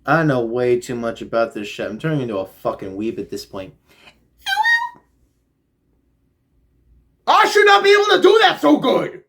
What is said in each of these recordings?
I know way too much about this shit. I'm turning into a fucking weeb at this point. I should not be able to do that so good!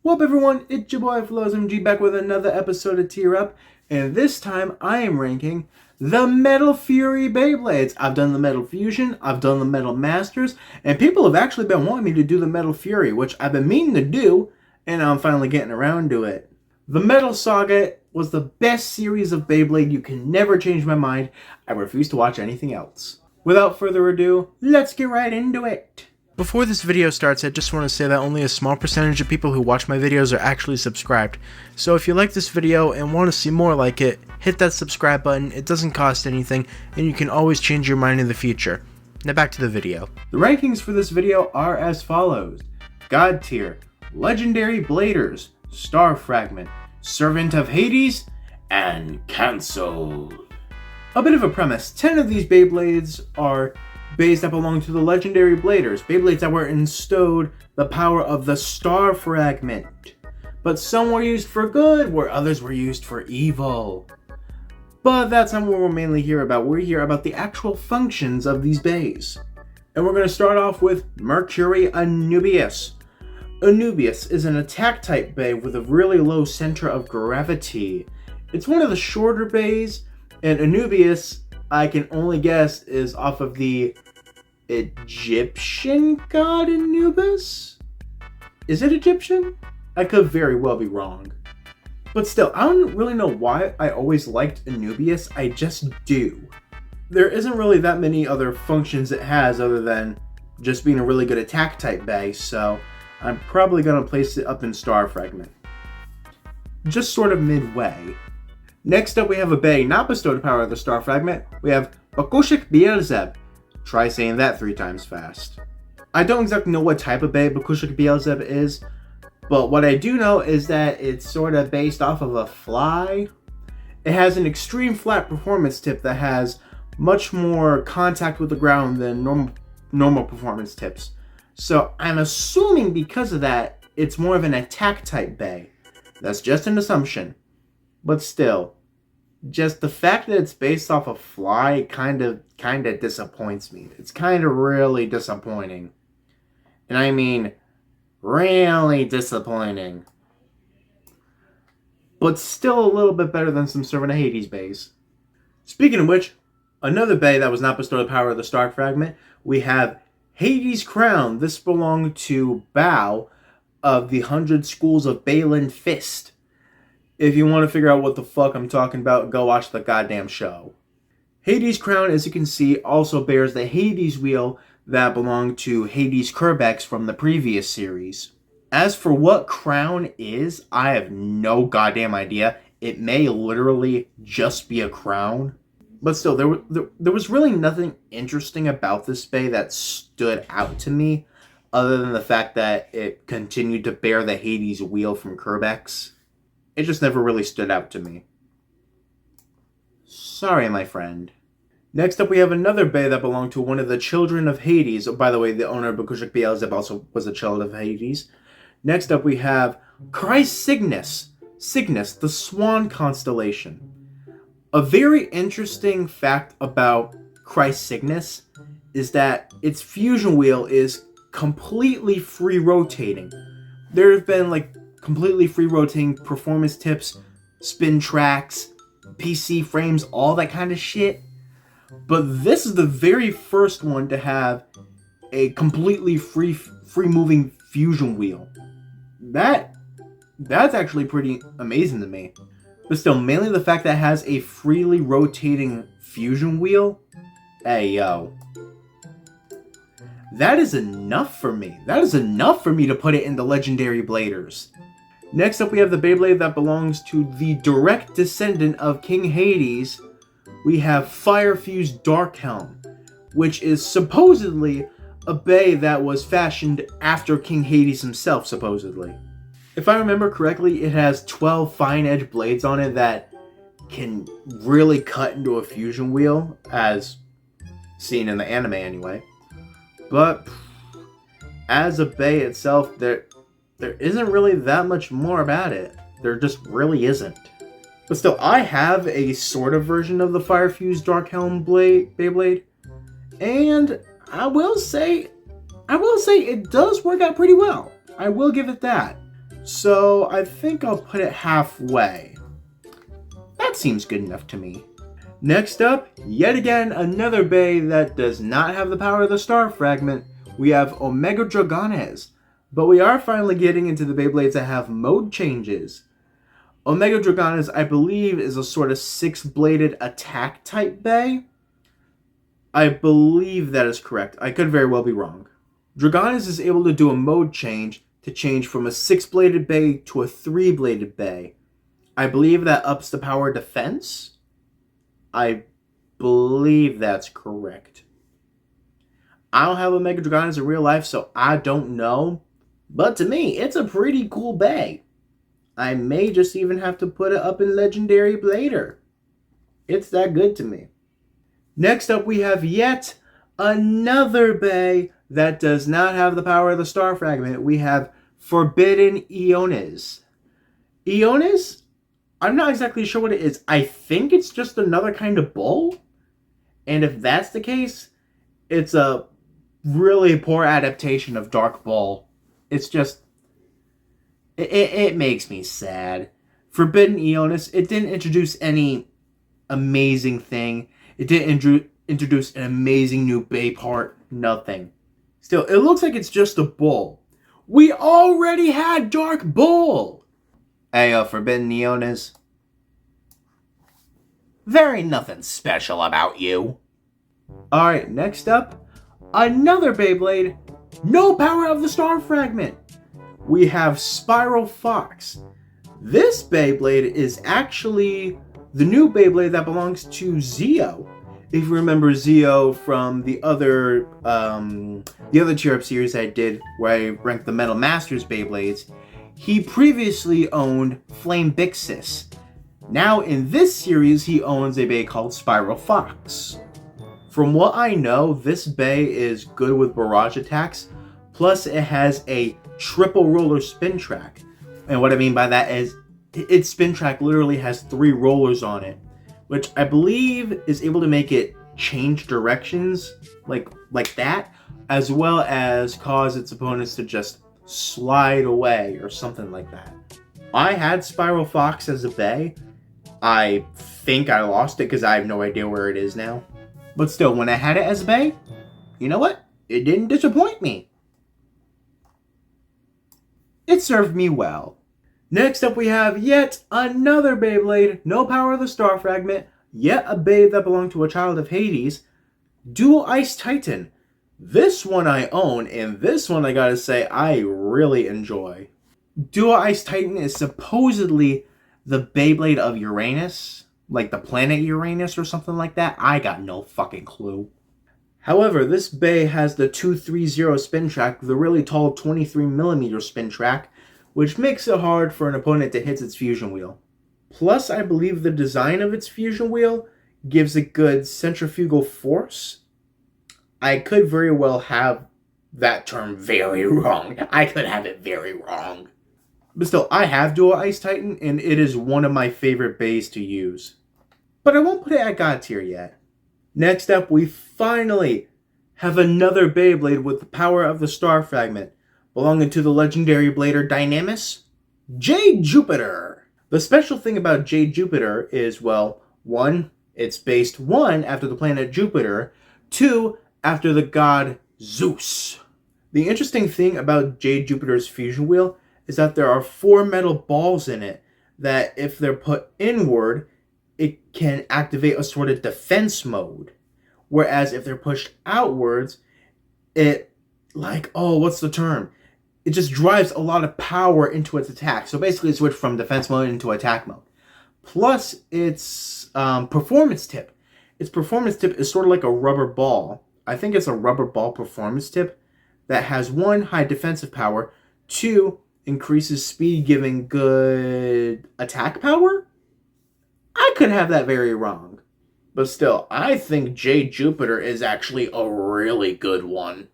What's up, everyone? It's your boy Floz MG back with another episode of Tier Up, and this time I am ranking the Metal Fury BeyBlades. I've done the Metal Fusion, I've done the Metal Masters, and people have actually been wanting me to do the Metal Fury, which I've been meaning to do, and I'm finally getting around to it. The Metal Saga was the best series of Beyblade. You can never change my mind. I refuse to watch anything else. Without further ado, let's get right into it. Before this video starts, I just want to say that only a small percentage of people who watch my videos are actually subscribed. So if you like this video and want to see more like it, hit that subscribe button. It doesn't cost anything, and you can always change your mind in the future. Now back to the video. The rankings for this video are as follows: God Tier, Legendary Bladers, Star Fragment, Servant of Hades, and Cancelled. A bit of a premise: 10 of these Beyblades are Beys that belong to the Legendary Bladers, Beyblades that were bestowed the power of the Star Fragment. But some were used for good, where others were used for evil. But that's not what we're mainly here about. We're here about the actual functions of these Beys. And we're going to start off with Mercury Anubis. Anubis is an attack type Bey with a really low center of gravity. It's one of the shorter Beys, and Anubis, I can only guess, is off of the Egyptian god Anubis? Is it Egyptian? I could very well be wrong. But still, I don't really know why I always liked Anubis, I just do. There isn't really that many other functions it has other than just being a really good attack type Bey, so I'm probably going to place it up in Star Fragment. Just sort of midway. Next up, we have a Bey not bestowed the power of the Star Fragment. We have Akushik Bierzeb. Try saying that 3 times fast. I don't exactly know what type of Bey Akushik Bierzeb is, but what I do know is that it's sort of based off of a fly. It has an extreme flat performance tip that has much more contact with the ground than normal performance tips. So I'm assuming because of that, it's more of an attack type Bey. That's just an assumption. But still, just the fact that it's based off a fly kind of disappoints me. It's kind of really disappointing. And I mean, really disappointing. But still a little bit better than some Servant of Hades Beys. Speaking of which, another Bey that was not bestowed the power of the Star Fragment, we have Hades Crown. This belonged to Bao of the 100 Schools of Balin Fist. If you want to figure out what the fuck I'm talking about, go watch the goddamn show. Hades Crown, as you can see, also bears the Hades wheel that belonged to Hades Kerbex from the previous series. As for what Crown is, I have no goddamn idea. It may literally just be a crown. But still, there was really nothing interesting about this Bey that stood out to me, other than the fact that it continued to bear the Hades wheel from Kerbex. It just never really stood out to me. Sorry, my friend. Next up, we have another Bey that belonged to one of the children of Hades. Oh, by the way, the owner of Akushik Bierzeb also was a child of Hades. Next up, we have Cygnus. Cygnus, the Swan Constellation. A very interesting fact about Cygnus is that its fusion wheel is completely free rotating. There have been completely free rotating performance tips, spin tracks, PC frames, all that kind of shit. But this is the very first one to have a completely free moving fusion wheel. That's actually pretty amazing to me. But still, mainly the fact that it has a freely rotating fusion wheel. Hey, yo. That is enough for me. That is enough for me to put it in the Legendary Bladers. Next up, we have the Beyblade that belongs to the direct descendant of King Hades. We have Firefuse Darkhelm, which is supposedly a bay that was fashioned after King Hades himself, supposedly. If I remember correctly, it has 12 fine-edged blades on it that can really cut into a fusion wheel, as seen in the anime anyway. But as a bay itself, there isn't really that much more about it. There just really isn't. But still, I have a sort of version of the Firefuse Darkhelm Beyblade, and I will say it does work out pretty well. I will give it that. So I think I'll put it halfway. That seems good enough to me. Next up, yet again, another bay that does not have the power of the star fragment. We have Omega Dragones. But we are finally getting into the Beyblades that have mode changes. Omega Dragones, I believe, is a sort of 6-bladed attack type bay. I believe that is correct. I could very well be wrong. Dragones is able to do a mode change to change from a 6-bladed bay to a 3-bladed bay. I believe that ups the power defense. I believe that's correct. I don't have Omega Dragones in real life, so I don't know. But to me, it's a pretty cool bay. I may just even have to put it up in Legendary Blader. It's that good to me. Next up, we have yet another bay that does not have the power of the star fragment. We have Forbidden Eones. Eones? I'm not exactly sure what it is. I think it's just another kind of bull. And if that's the case, it's a really poor adaptation of Dark Bull. It's just... It makes me sad. Forbidden Eones, it didn't introduce any amazing thing. It didn't introduce an amazing new bay part. Nothing. Still, it looks like it's just a bull. We already had Dark Bull! Hey, Forbidden Eones. There ain't nothing special about you. Alright, next up, another Beyblade. No power of the star fragment. We have Spiral Fox. This Beyblade is actually the new Beyblade that belongs to Zeo. If you remember Zeo from the other tier-up series I did, where I ranked the Metal Masters Beyblades, he previously owned Flame Bixis. Now in this series, he owns a bay called Spiral Fox. From what I know, this bay is good with barrage attacks, plus it has a triple roller spin track. And what I mean by that is, its spin track literally has 3 rollers on it, which I believe is able to make it change directions like that, as well as cause its opponents to just slide away or something like that. I had Spiral Fox as a bay. I think I lost it because I have no idea where it is now. But still, when I had it as a bay, you know what? It didn't disappoint me. It served me well. Next up, we have yet another Beyblade, no power of the star fragment, yet a babe that belonged to a child of Hades, Dual Ice Titan. This one I own, and this one I gotta say I really enjoy. Dual Ice Titan is supposedly the Beyblade of Uranus, like the planet Uranus or something like that. I got no fucking clue. However, this bay has the 230 spin track, the really tall 23mm spin track, which makes it hard for an opponent to hit its fusion wheel. Plus, I believe the design of its fusion wheel gives it good centrifugal force. I could very well have that term very wrong. I could have it very wrong. But still, I have Dual Ice Titan, and it is one of my favorite bays to use. But I won't put it at God tier yet. Next up, we finally have another Beyblade with the power of the star fragment, belonging to the legendary blader Dynamis, Jade Jupiter. The special thing about Jade Jupiter is, well, 1, it's based 1 after the planet Jupiter, 2 after the god Zeus. The interesting thing about Jade Jupiter's fusion wheel is that there are 4 metal balls in it that, if they're put inward, it can activate a sort of defense mode. Whereas if they're pushed outwards, it, what's the term? It just drives a lot of power into its attack. So basically it switched from defense mode into attack mode. Plus its performance tip. Its performance tip is sort of like a rubber ball. I think it's a rubber ball performance tip. that has 1, high defensive power, 2, increases speed giving good attack power? I could have that very wrong. But still, I think Jade Jupiter is actually a really good one.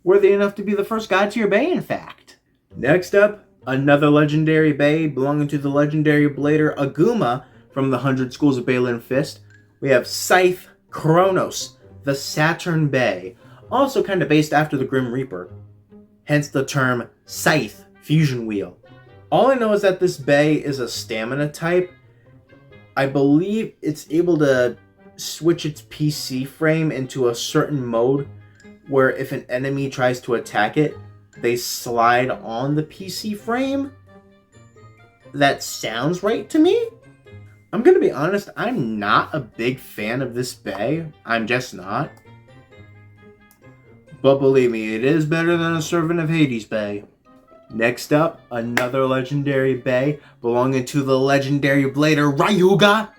Worthy enough to be the first god tier Bey, in fact. Next up, another legendary Bey belonging to the legendary blader Aguma from the 100 Schools of Balin Fist. We have Scythekronos, the Saturn Bey, also kind of based after the Grim Reaper. Hence the term Scythe Fusion Wheel. All I know is that this Bey is a stamina type. I believe it's able to switch its PC frame into a certain mode where if an enemy tries to attack it, they slide on the PC frame. That sounds right to me. I'm gonna be honest, I'm not a big fan of this Bey. I'm just not. But believe me, it is better than a Servant of Hades Bey. Next up, another legendary Bey belonging to the legendary blader Ryuga,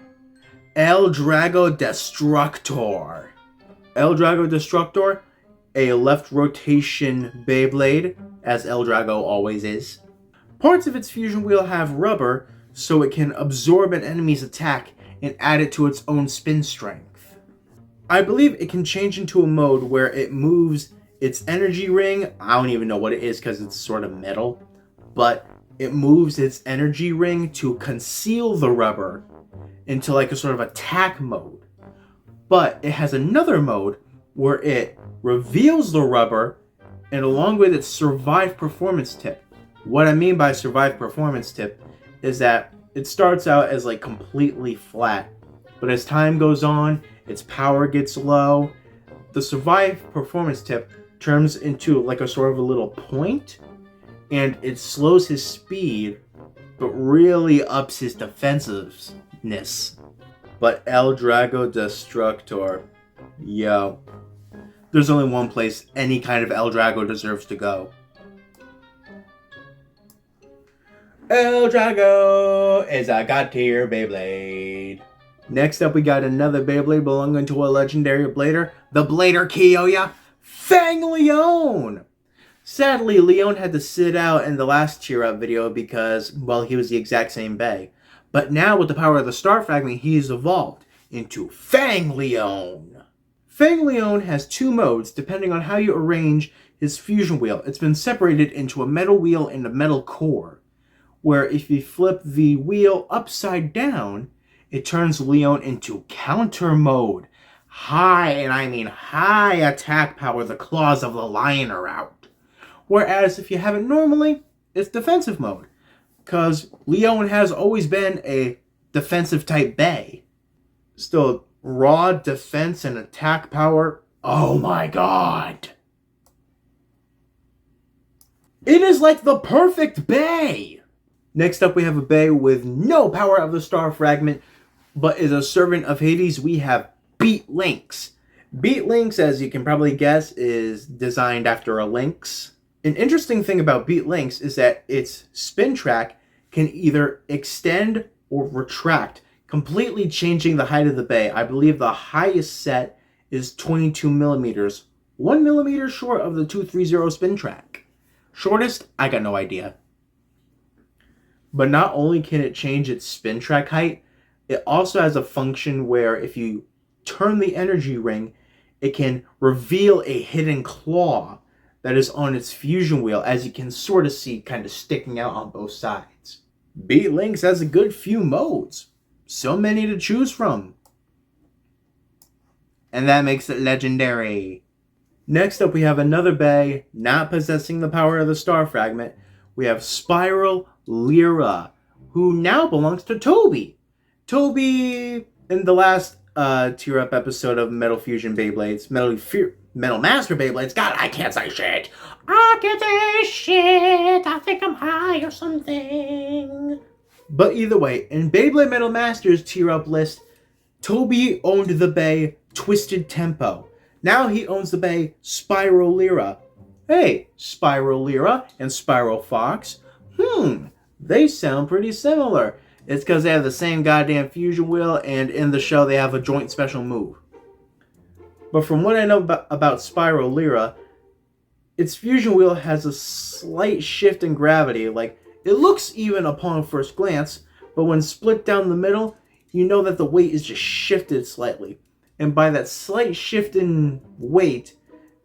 ElDrago Destructor. ElDrago Destructor, a left rotation Beyblade, as ElDrago always is. Parts of its fusion wheel have rubber, so it can absorb an enemy's attack and add it to its own spin strength. I believe it can change into a mode where it moves its energy ring. I don't even know what it is because it's sort of metal, but it moves its energy ring to conceal the rubber into like a sort of attack mode. But it has another mode where it reveals the rubber and along with its survive performance tip. What I mean by survive performance tip is that it starts out as like completely flat, but as time goes on, its power gets low. The survive performance tip turns into like a sort of a little point, and it slows his speed, but really ups his defensiveness. But ElDrago Destructor, yo, there's only one place any kind of ElDrago deserves to go. ElDrago is a god tier Beyblade. Next up, we got another Beyblade belonging to a legendary blader, the blader Kyoya, FangLeone. Sadly, Leone had to sit out in the last tier up video because, well, he was the exact same Bey. But now, with the power of the Star Fragment, he's evolved into FangLeone. FangLeone has 2 modes depending on how you arrange his fusion wheel. It's been separated into a metal wheel and a metal core, where if you flip the wheel upside down, it turns Leone into counter mode. High, and I mean high attack power, the claws of the lion are out. Whereas if you have it normally, it's defensive mode, because Leone has always been a defensive type Bey. Still, raw defense and attack power, oh my god. It is like the perfect Bey. Next up, we have a Bey with no power of the Star Fragment, but is a servant of Hades. We have BeatLink. BeatLink, as you can probably guess, is designed after a lynx. An interesting thing about BeatLink is that its spin track can either extend or retract, completely changing the height of the Bey. I believe the highest set is 22 millimeters, 1 millimeter short of the 230 spin track. Shortest, I got no idea. But not only can it change its spin track height, it also has a function where if you turn the energy ring, it can reveal a hidden claw that is on its fusion wheel, as you can sort of see kind of sticking out on both sides. BeatLink has a good few modes. So many to choose from. And that makes it legendary. Next up, we have another Bey not possessing the power of the Star Fragment. We have Spiral Lyra, who now belongs to Toby. Toby, in the last tier up episode of Metal Fusion Beyblades, Metal Master Beyblades, God, I can't say shit. I can't say shit. I think I'm high or something. But either way, in Beyblade Metal Masters tier up list, Toby owned the Bey Twisted Tempo. Now he owns the Bey Spiral Lyra. Hey, Spiral Lyra and Spiral Fox. They sound pretty similar. It's because they have the same goddamn fusion wheel, and in the show they have a joint special move. But from what I know about Spyro Lyra, its fusion wheel has a slight shift in gravity. Like, it looks even upon first glance, but when split down the middle, you know that the weight is just shifted slightly. And by that slight shift in weight,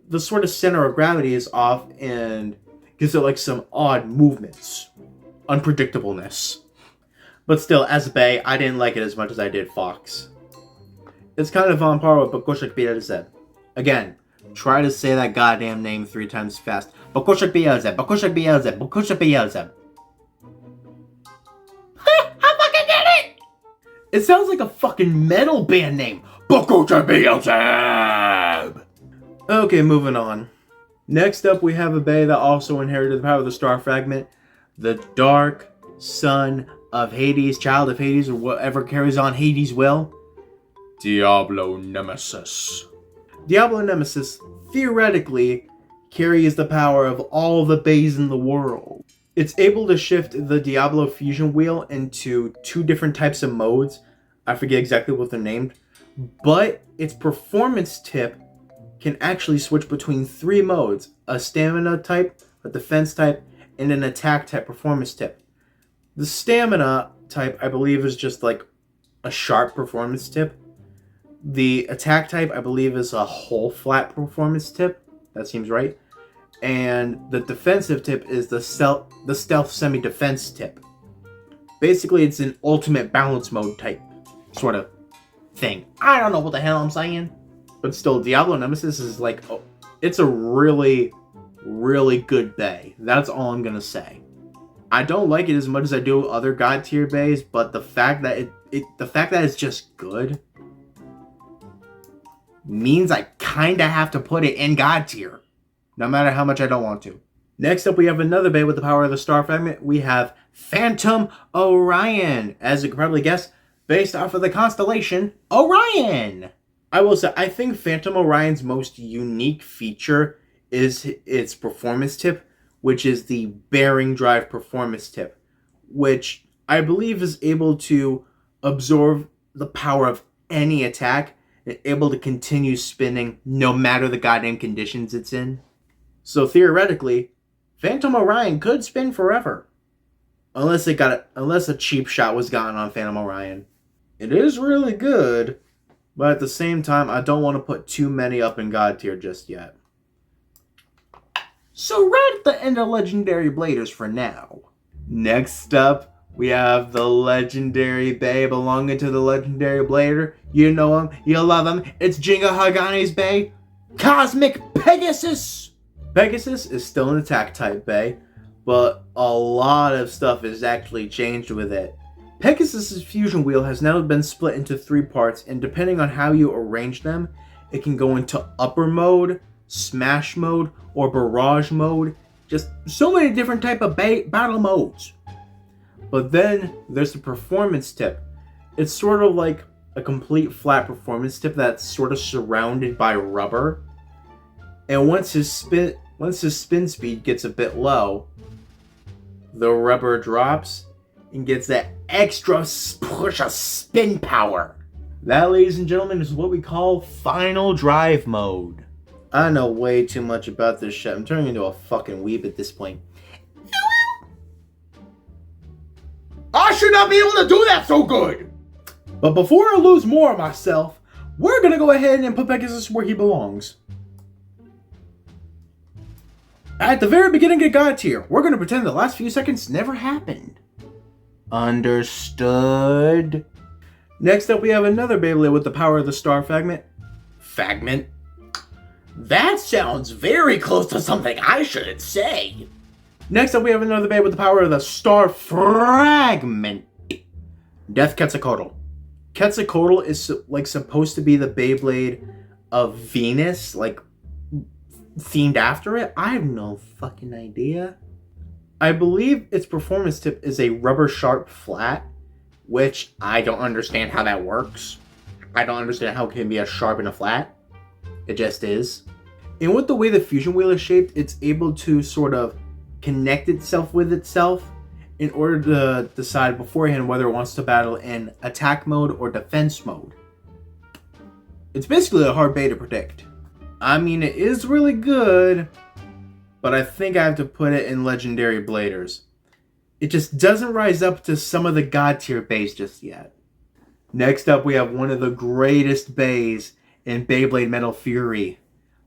the sort of center of gravity is off and gives it like some odd movements. Unpredictableness. But still, as Bay, I didn't like it as much as I did Fox. It's kind of on par with Akushik Bierzeb. Again, try to say that goddamn name 3 times fast. Akushik Bierzeb, Akushik Bierzeb, Akushik Bierzeb. I fucking did it! It sounds like a fucking metal band name. Akushik Bierzeb! Okay, moving on. Next up, we have a Bay that also inherited the power of the star fragment. The dark son of Hades, child of Hades, or whatever carries on Hades' will. Diablo Nemesis. Diablo Nemesis theoretically carries the power of all the bays in the world. It's able to shift the Diablo fusion wheel into 2 different types of modes. I forget exactly what they're named. But its performance tip can actually switch between 3 modes. A stamina type, a defense type, and an attack type performance tip. The stamina type, I believe, is just like a sharp performance tip. The attack type, I believe, is a whole flat performance tip. That seems right. And the defensive tip is the stealth semi-defense tip. Basically, it's an ultimate balance mode type sort of thing. I don't know what the hell I'm saying. But still, Diablo Nemesis is like, oh, it's a really, really good bay. That's all I'm gonna say. I don't like it as much as I do other god tier bays, but the fact that it's just good means I kinda have to put it in god tier, no matter how much I don't want to. Next up, we have another bay with the power of the star fragment. We have Phantom Orion, as you can probably guess, based off of the constellation Orion. I will say, I think Phantom Orion's most unique feature is its performance tip, which is the bearing drive performance tip, which I believe is able to absorb the power of any attack and able to continue spinning no matter the goddamn conditions it's in. So theoretically, Phantom Orion could spin forever. Unless a cheap shot was gotten on Phantom Orion. It is really good, but at the same time, I don't want to put too many up in god tier just yet. So right at the end of Legendary Bladers for now. Next up, we have the Legendary Bay belonging to the Legendary Blader. You know him, you love him. It's Jinga Hagane's Bay, Cosmic Pegasus! Pegasus is still an attack type Bay, but a lot of stuff is actually changed with it. Pegasus' fusion wheel has now been split into 3 parts, and depending on how you arrange them, it can go into upper mode, smash mode, or barrage mode. Just so many different type of battle modes. But then there's the performance tip. It's sort of like a complete flat performance tip that's sort of surrounded by rubber. And once his spin speed gets a bit low, the rubber drops and gets that extra push of spin power. That, ladies and gentlemen, is what we call final drive mode. I know way too much about this shit. I'm turning into a fucking weeb at this point. I should not be able to do that so good! But before I lose more of myself, we're gonna go ahead and put Pegasus where he belongs. At the very beginning of God tier, we're gonna pretend the last few seconds never happened. Understood? Next up, we have another Beyblade with the power of the star fragment. Fragment? That sounds very close to something I shouldn't say. Next up, we have another Beyblade with the power of the star fragment. Death Quetzalcoatl. Quetzalcoatl is like supposed to be the Beyblade of Venus, like themed after it. I have no fucking idea. I believe its performance tip is a rubber sharp flat, which I don't understand how that works. I don't understand how it can be a sharp and a flat. It just is. And with the way the fusion wheel is shaped, it's able to sort of connect itself with itself in order to decide beforehand whether it wants to battle in attack mode or defense mode. It's basically a hard bay to predict. I mean, it is really good, but I think I have to put it in Legendary Bladers. It just doesn't rise up to some of the God tier bays just yet. Next up, we have one of the greatest bays in Beyblade Metal Fury,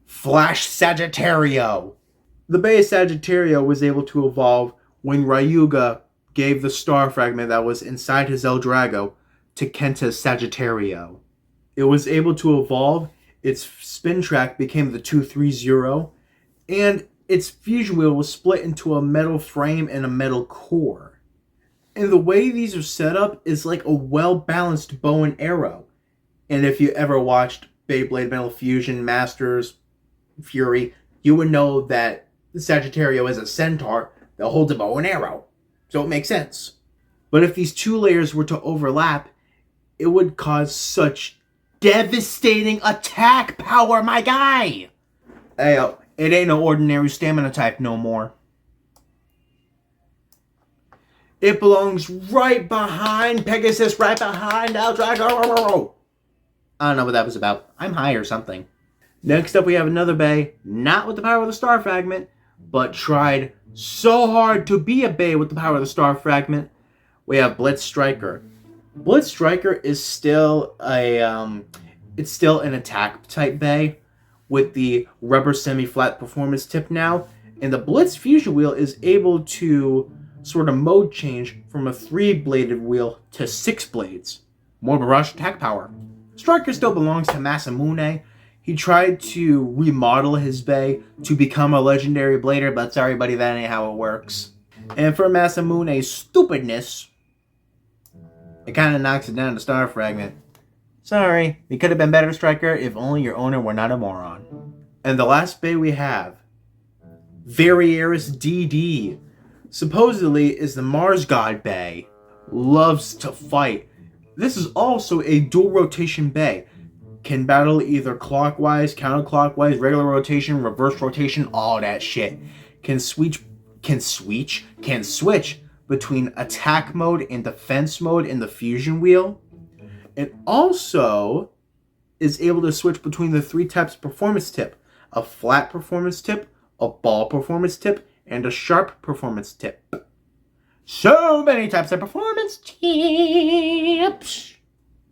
Flash Sagittario. The bay Sagittario was able to evolve when Ryuga gave the star fragment that was inside his ElDrago to Kenta's Sagittario. It was able to evolve, its spin track became the 230, and its fusion wheel was split into a metal frame and a metal core. And the way these are set up is like a well-balanced bow and arrow. And if you ever watched Beyblade Metal Fusion Masters Fury, you would know that the Sagittario is a centaur that holds a bow and arrow. So it makes sense. But if these two layers were to overlap, it would cause such devastating attack power, my guy! Hey, it ain't no ordinary stamina type no more. It belongs right behind Pegasus, right behind ElDrago. I don't know what that was about. I'm high or something. Next up, we have another bay, not with the power of the star fragment, but tried so hard to be a bay with the power of the star fragment. We have Blitz Striker. Blitz Striker is still it's still an attack type bay with the rubber semi-flat performance tip now, and the Blitz fusion wheel is able to sort of mode change from a 3-bladed wheel to 6 blades. More barrage attack power. Striker still belongs to Masamune. He tried to remodel his bay to become a legendary blader, but sorry buddy, that ain't how it works. And for Masamune's stupidness, it kind of knocks it down to star fragment. Sorry, it could have been better, Striker, if only your owner were not a moron. And the last bay we have, Varieris DD, supposedly is the Mars God bay. Loves to fight. This is also a dual rotation bay. Can battle either clockwise, counterclockwise, regular rotation, reverse rotation, all that shit. Can switch between attack mode and defense mode in the fusion wheel. It also is able to switch between the 3 types of performance tip. A flat performance tip, a ball performance tip, and a sharp performance tip. So many types of performance tips!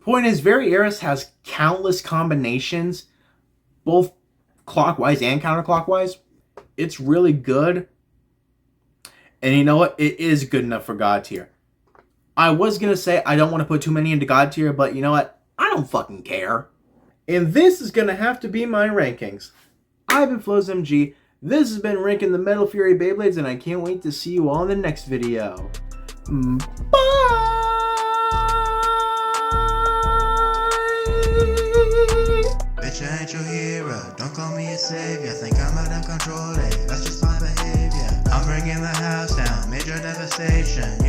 Point is, Varieris has countless combinations, both clockwise and counterclockwise. It's really good. And you know what? It is good enough for God tier. I was going to say I don't want to put too many into God tier, but you know what? I don't fucking care. And this is going to have to be my rankings. I've been Floz MG. This has been ranking the Metal Fury Beyblades, and I can't wait to see you all in the next video. Bye! Bitch, I ain't your hero. Don't call me a savior. Think I'm out of control. That's just my behavior. I'm bringing the house down. Major devastation.